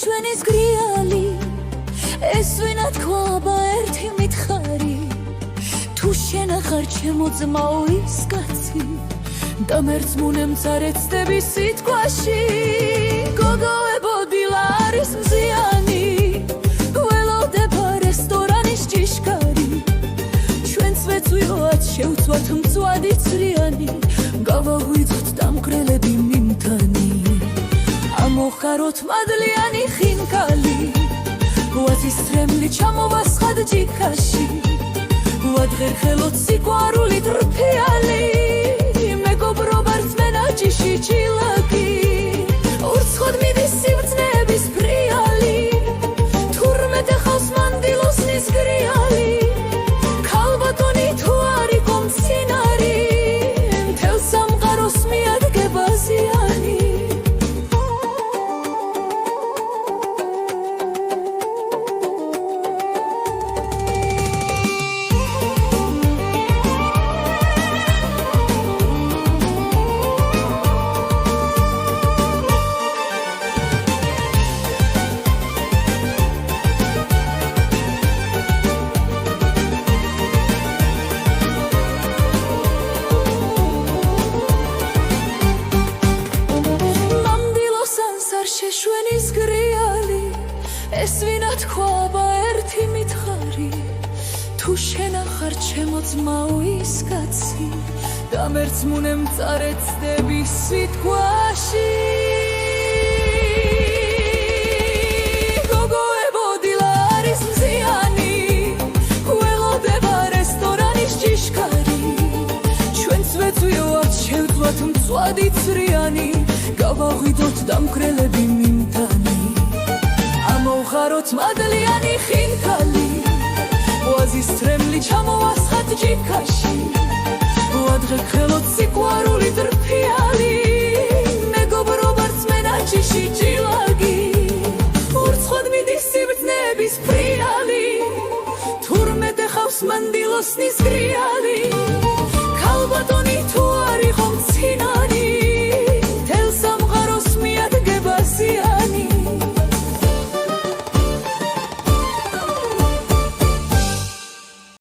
შეშვენის გრიალი ეს ვინა თქვა ერთი მითხარი თუ შენ ახარ ჩემო ძმაო ის კაცი და მერწმუნე მწარეცდები სიტყვაში გოგოებოდი ლარის მზიანი ველოდება რესტორანის ჭიშკარი ჩვენც ვეცვიოთ შევცვათ მწვადი ცრიანი გავაღვიძოთ დამკრელები მიმთანი ამოხაროთ მადლიანი ხინკალი ვაზის თრემლი ჩამოვასხად ჯიქაში ვადღერხელოთ სიყვარული დრფიალი მეგობრობა რწმენა ჭიში ჭილაკი ურცხოდ მიდის სიბრძნეების ფრიალი თურმეტე ხავს მანდილოსნის გრიალი ქალბატონი თუ არ იყო მცინარი მთელ სამყაროს მიადგება ზიანი შეშვენის გრიალი ეს ვინა თქვა ერთი მითხარი თუ შენ ახარ ჩემო ძმაო ის კაცი და მერწმუნე მწარეცდები სიტყვაში გოგოებოდი ლარის მზიანი ველოდება რესტორანის ჭიშკარი ჩვენც ვეცვიოთ შევცვათ მწვადი ცრიანი გავაღვიდოთ დამკრელები მიმთანი ამოვხაროთ მადლიანი ხინკალი ვაზის თრემლი ჩამოვასხათ ჯიქაში ვადღერხელოთ სიყვარული დრფიალი მეგობრობა რწმენა ჭიში ჭილაკი ურცხოდ მიდის სიბრძნეების ფრიალი თურმეტე ხავს მანდილოსნის გრიალი